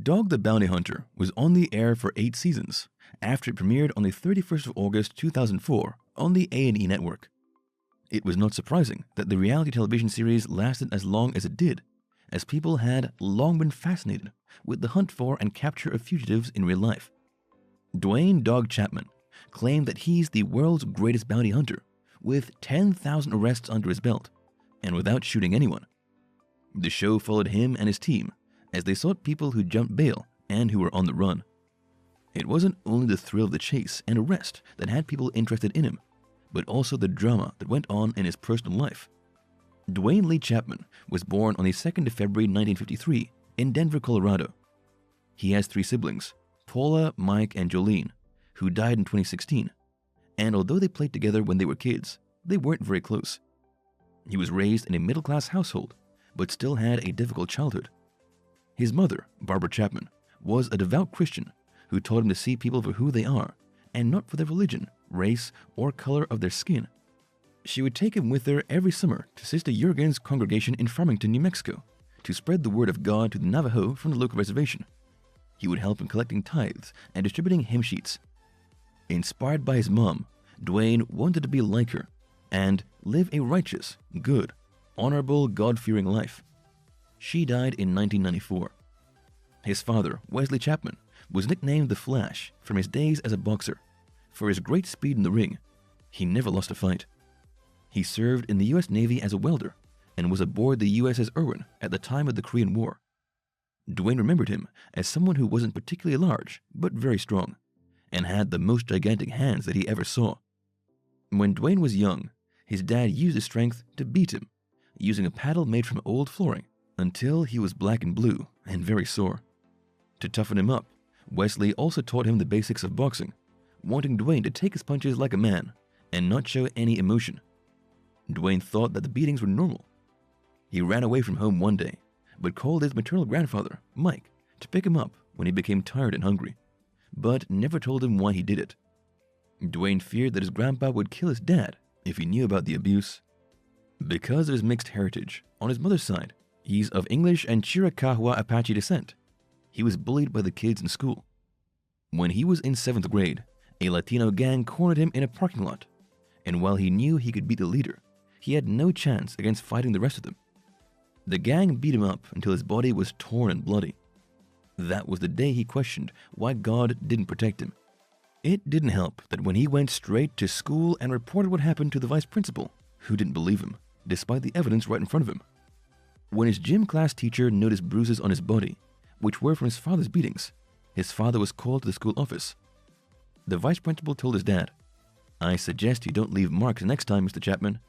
Dog the Bounty Hunter was on the air for 8 seasons after it premiered on the 31st of August 2004 on the A&E Network. It was not surprising that the reality television series lasted as long as it did, as people had long been fascinated with the hunt for and capture of fugitives in real life. Duane "Dog" Chapman claimed that he's the world's greatest bounty hunter, with 10,000 arrests under his belt, and without shooting anyone. The show followed him and his team as they sought people who jumped bail and who were on the run. It wasn't only the thrill of the chase and arrest that had people interested in him, but also the drama that went on in his personal life. Duane Lee Chapman was born on the 2nd of February 1953 in Denver, Colorado. He has 3 siblings, Paula, Mike, and Jolene, who died in 2016, and although they played together when they were kids, they weren't very close. He was raised in a middle-class household, but still had a difficult childhood. His mother, Barbara Chapman, was a devout Christian who taught him to see people for who they are and not for their religion, race, or color of their skin. She would take him with her every summer to Sister Jurgen's congregation in Farmington, New Mexico, to spread the word of God to the Navajo from the local reservation. He would help in collecting tithes and distributing hymn sheets. Inspired by his mom, Duane wanted to be like her and live a righteous, good, honorable, God-fearing life. She died in 1994. His father, Wesley Chapman, was nicknamed the Flash from his days as a boxer. For his great speed in the ring, he never lost a fight. He served in the U.S. Navy as a welder and was aboard the USS Irwin at the time of the Korean War. Duane remembered him as someone who wasn't particularly large, but very strong, and had the most gigantic hands that he ever saw. When Duane was young, his dad used his strength to beat him, using a paddle made from old flooring, until he was black and blue and very sore. To toughen him up, Wesley also taught him the basics of boxing, wanting Duane to take his punches like a man and not show any emotion. Duane thought that the beatings were normal. He ran away from home one day, but called his maternal grandfather, Mike, to pick him up when he became tired and hungry, but never told him why he did it. Duane feared that his grandpa would kill his dad if he knew about the abuse. Because of his mixed heritage, on his mother's side, he's of English and Chiricahua Apache descent. He was bullied by the kids in school. When he was in 7th grade, a Latino gang cornered him in a parking lot, and while he knew he could beat the leader, he had no chance against fighting the rest of them. The gang beat him up until his body was torn and bloody. That was the day he questioned why God didn't protect him. It didn't help that when he went straight to school and reported what happened to the vice principal, who didn't believe him, despite the evidence right in front of him. When his gym class teacher noticed bruises on his body, which were from his father's beatings, his father was called to the school office. The vice principal told his dad, "I suggest you don't leave marks next time, Mr. Chapman."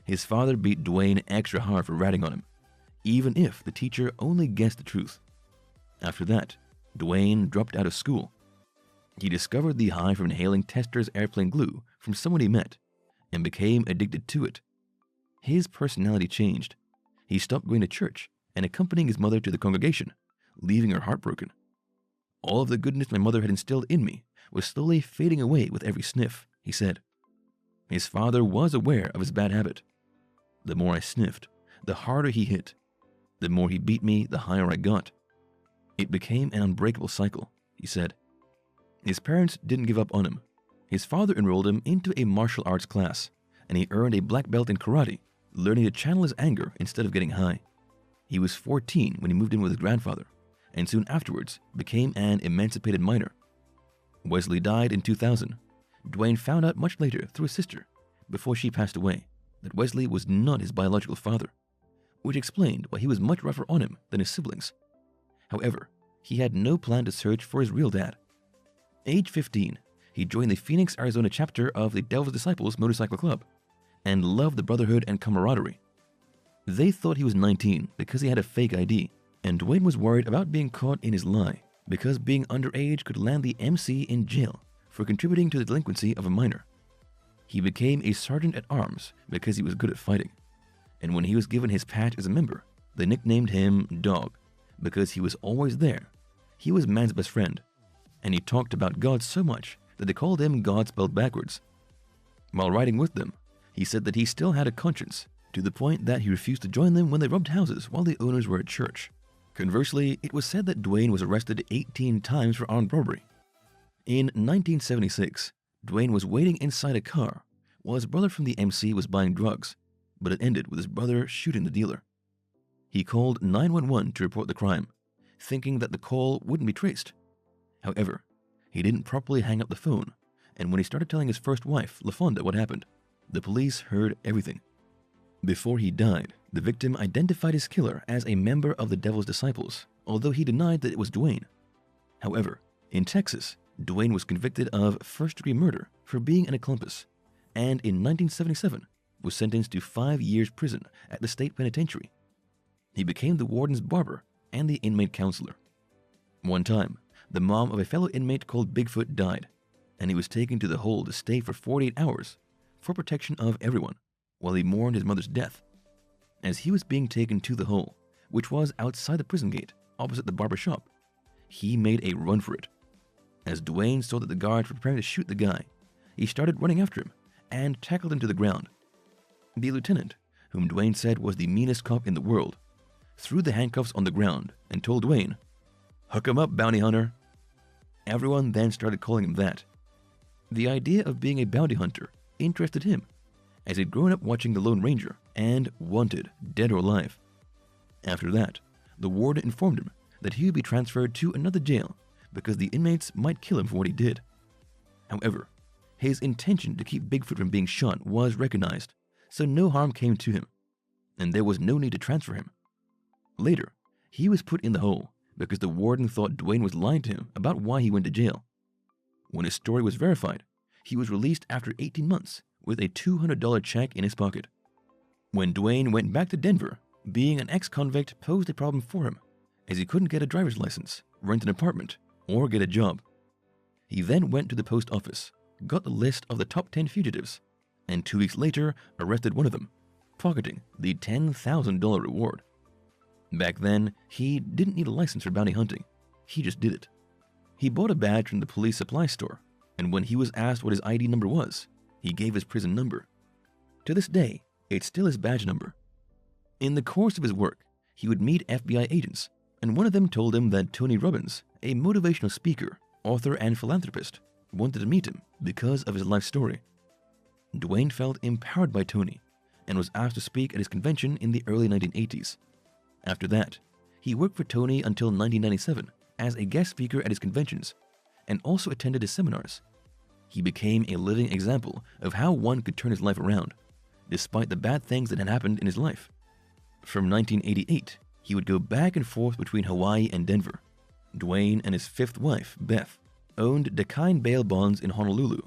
His father beat Duane extra hard for ratting on him, even if the teacher only guessed the truth. After that, Duane dropped out of school. He discovered the high from inhaling Tester's airplane glue from someone he met and became addicted to it. His personality changed. He stopped going to church and accompanying his mother to the congregation, leaving her heartbroken. "All of the goodness my mother had instilled in me was slowly fading away with every sniff," he said. His father was aware of his bad habit. "The more I sniffed, the harder he hit. The more he beat me, the higher I got. It became an unbreakable cycle," he said. His parents didn't give up on him. His father enrolled him into a martial arts class, and he earned a black belt in karate, learning to channel his anger instead of getting high. He was 14 when he moved in with his grandfather, and soon afterwards became an emancipated minor. Wesley died in 2000. Duane found out much later through his sister, before she passed away, that Wesley was not his biological father, which explained why he was much rougher on him than his siblings. However, he had no plan to search for his real dad. Age 15, he joined the Phoenix, Arizona chapter of the Devil's Disciples Motorcycle Club and loved the brotherhood and camaraderie. They thought he was 19 because he had a fake ID, and Duane was worried about being caught in his lie because being underage could land the MC in jail for contributing to the delinquency of a minor. He became a sergeant at arms because he was good at fighting, and when he was given his patch as a member, they nicknamed him Dog because he was always there. He was man's best friend, and he talked about God so much that they called him God spelled backwards. While riding with them, he said that he still had a conscience, to the point that he refused to join them when they robbed houses while the owners were at church. Conversely, it was said that Duane was arrested 18 times for armed robbery. In 1976, Duane was waiting inside a car while his brother from the MC was buying drugs, but it ended with his brother shooting the dealer. He called 911 to report the crime, thinking that the call wouldn't be traced. However, he didn't properly hang up the phone, and when he started telling his first wife, LaFonda, what happened, the police heard everything. Before he died, the victim identified his killer as a member of the Devil's Disciples, although he denied that it was Duane. However, in Texas, Duane was convicted of first-degree murder for being an accomplice, and in 1977 was sentenced to 5 years prison at the state penitentiary. He became the warden's barber and the inmate counselor. One time, the mom of a fellow inmate called Bigfoot died, and he was taken to the hole to stay for 48 hours for protection of everyone while he mourned his mother's death. As he was being taken to the hole, which was outside the prison gate opposite the barber shop, he made a run for it. As Duane saw that the guards were preparing to shoot the guy, he started running after him and tackled him to the ground. The lieutenant, whom Duane said was the meanest cop in the world, threw the handcuffs on the ground and told Duane, "Hook him up, bounty hunter." Everyone then started calling him that. The idea of being a bounty hunter interested him, as he'd grown up watching The Lone Ranger and Wanted, Dead or Alive. After that, the warden informed him that he would be transferred to another jail because the inmates might kill him for what he did. However, his intention to keep Bigfoot from being shot was recognized, so no harm came to him, and there was no need to transfer him. Later, he was put in the hole because the warden thought Duane was lying to him about why he went to jail. When his story was verified, he was released after 18 months with a $200 check in his pocket. When Duane went back to Denver, being an ex-convict posed a problem for him, as he couldn't get a driver's license, rent an apartment, or get a job. He then went to the post office, got the list of the top 10 fugitives, and 2 weeks later arrested one of them, pocketing the $10,000 reward. Back then, he didn't need a license for bounty hunting. He just did it. He bought a badge from the police supply store, and when he was asked what his ID number was, he gave his prison number. To this day, it's still his badge number. In the course of his work, he would meet FBI agents, and one of them told him that Tony Robbins, a motivational speaker, author, and philanthropist, wanted to meet him because of his life story. Duane felt empowered by Tony and was asked to speak at his convention in the early 1980s. After that, he worked for Tony until 1997 as a guest speaker at his conventions and also attended his seminars. He became a living example of how one could turn his life around, despite the bad things that had happened in his life. From 1988, he would go back and forth between Hawaii and Denver. Duane and his fifth wife, Beth, owned Dakine bail bonds in Honolulu,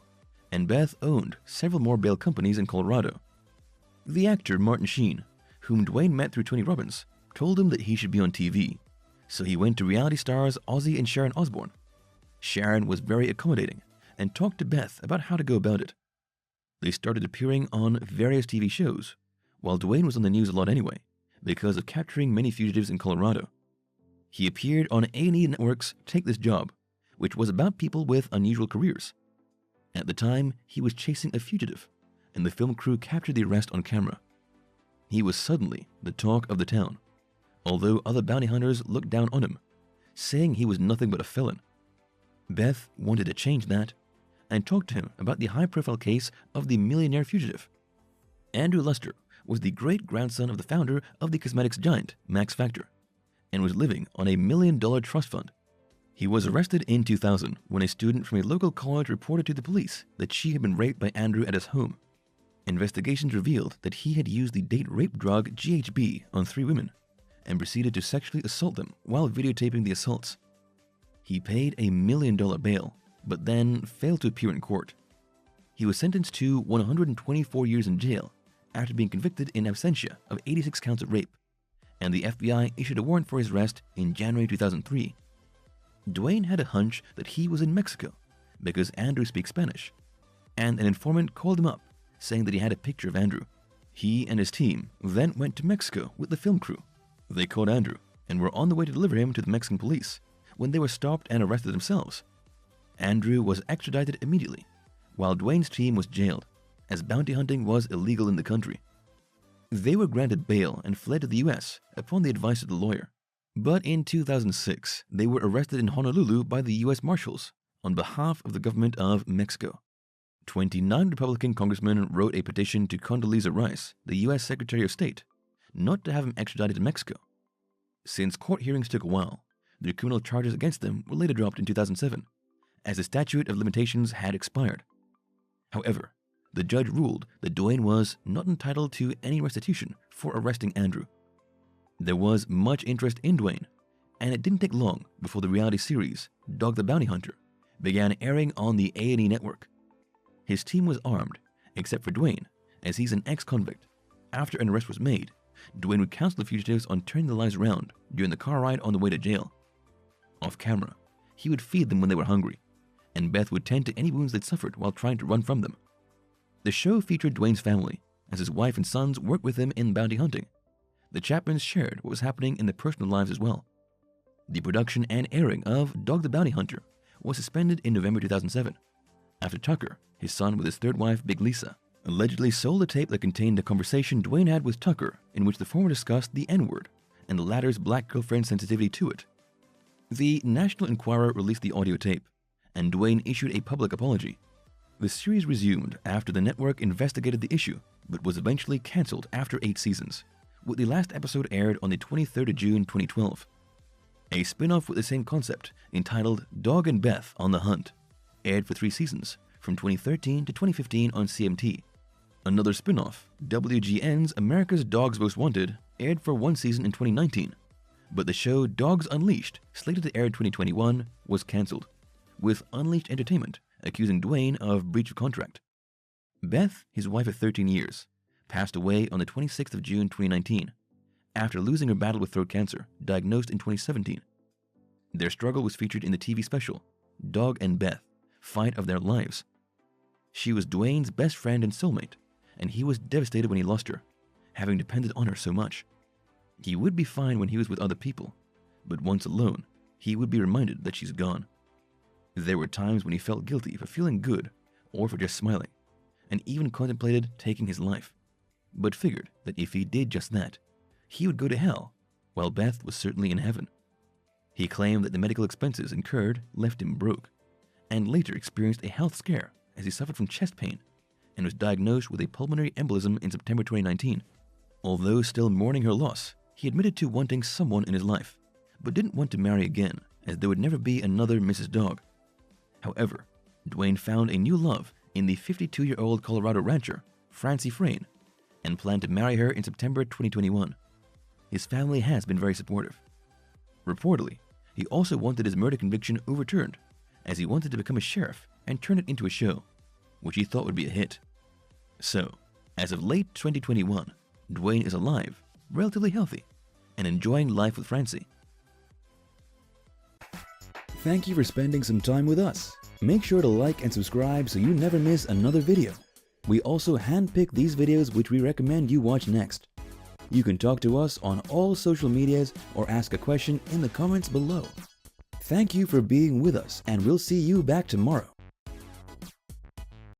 and Beth owned several more bail companies in Colorado. The actor Martin Sheen, whom Duane met through Tony Robbins, told him that he should be on TV, so he went to reality stars Ozzy and Sharon Osbourne. Sharon was very accommodating and talked to Beth about how to go about it. They started appearing on various TV shows, while Duane was on the news a lot anyway, because of capturing many fugitives in Colorado. He appeared on A&E Network's Take This Job, which was about people with unusual careers. At the time, he was chasing a fugitive, and the film crew captured the arrest on camera. He was suddenly the talk of the town, although other bounty hunters looked down on him, saying he was nothing but a felon. Beth wanted to change that and talked to him about the high-profile case of the millionaire fugitive. Andrew Luster was the great-grandson of the founder of the cosmetics giant Max Factor and was living on a $1 million trust fund. He was arrested in 2000 when a student from a local college reported to the police that she had been raped by Andrew at his home. Investigations revealed that he had used the date rape drug GHB on 3 women and proceeded to sexually assault them while videotaping the assaults. He paid a $1 million bail, but then failed to appear in court. He was sentenced to 124 years in jail after being convicted in absentia of 86 counts of rape, and the FBI issued a warrant for his arrest in January 2003. Duane had a hunch that he was in Mexico because Andrew speaks Spanish, and an informant called him up saying that he had a picture of Andrew. He and his team then went to Mexico with the film crew. They caught Andrew and were on the way to deliver him to the Mexican police when they were stopped and arrested themselves. Andrew was extradited immediately, while Duane's team was jailed, as bounty hunting was illegal in the country. They were granted bail and fled to the US upon the advice of the lawyer, But in 2006, they were arrested in Honolulu by the U.S. Marshals on behalf of the government of Mexico. 29 Republican congressmen wrote a petition to Condoleezza Rice, the U.S. Secretary of State, not to have him extradited to Mexico. Since court hearings took a while, their criminal charges against them were later dropped in 2007, as the statute of limitations had expired. However, the judge ruled that Duane was not entitled to any restitution for arresting Andrew. There was much interest in Duane, and it didn't take long before the reality series, Dog the Bounty Hunter, began airing on the A&E Network. His team was armed, except for Duane, as he's an ex-convict. After an arrest was made, Duane would counsel the fugitives on turning their lives around during the car ride on the way to jail. Off camera, he would feed them when they were hungry, and Beth would tend to any wounds they'd suffered while trying to run from them. The show featured Duane's family, as his wife and sons worked with him in bounty hunting. The Chapmans shared what was happening in their personal lives as well. The production and airing of Dog the Bounty Hunter was suspended in November 2007, after Tucker, his son with his third wife, Big Lisa, allegedly sold a tape that contained a conversation Duane had with Tucker in which the former discussed the N-word and the latter's black girlfriend's sensitivity to it. The National Enquirer released the audio tape, and Duane issued a public apology. The series resumed after the network investigated the issue, but was eventually cancelled after 8 seasons, with the last episode aired on the 23rd of June 2012. A spin-off with the same concept, entitled Dog and Beth on the Hunt, aired for 3 seasons, from 2013 to 2015 on CMT. Another spin-off, WGN's America's Dogs Most Wanted, aired for 1 season in 2019, but the show Dogs Unleashed, slated to air in 2021, was cancelled, with Unleashed Entertainment accusing Duane of breach of contract. Beth, his wife of 13 years, passed away on the 26th of June 2019, after losing her battle with throat cancer, diagnosed in 2017. Their struggle was featured in the TV special, Dog and Beth, Fight of Their Lives. She was Duane's best friend and soulmate, and he was devastated when he lost her, having depended on her so much. He would be fine when he was with other people, but once alone, he would be reminded that she's gone. There were times when he felt guilty for feeling good or for just smiling, and even contemplated taking his life, but figured that if he did just that, he would go to hell, while Beth was certainly in heaven. He claimed that the medical expenses incurred left him broke, and later experienced a health scare as he suffered from chest pain and was diagnosed with a pulmonary embolism in September 2019. Although still mourning her loss, he admitted to wanting someone in his life, but didn't want to marry again, as there would never be another Mrs. Dog. However, Duane found a new love in the 52-year-old Colorado rancher, Francie Frayne, and planned to marry her in September 2021. His family has been very supportive. Reportedly, he also wanted his murder conviction overturned, as he wanted to become a sheriff and turn it into a show, which he thought would be a hit. So, as of late 2021, Duane is alive, relatively healthy, and enjoying life with Francie. Thank you for spending some time with us. Make sure to like and subscribe so you never miss another video. We also handpick these videos which we recommend you watch next. You can talk to us on all social medias or ask a question in the comments below. Thank you for being with us, and we'll see you back tomorrow.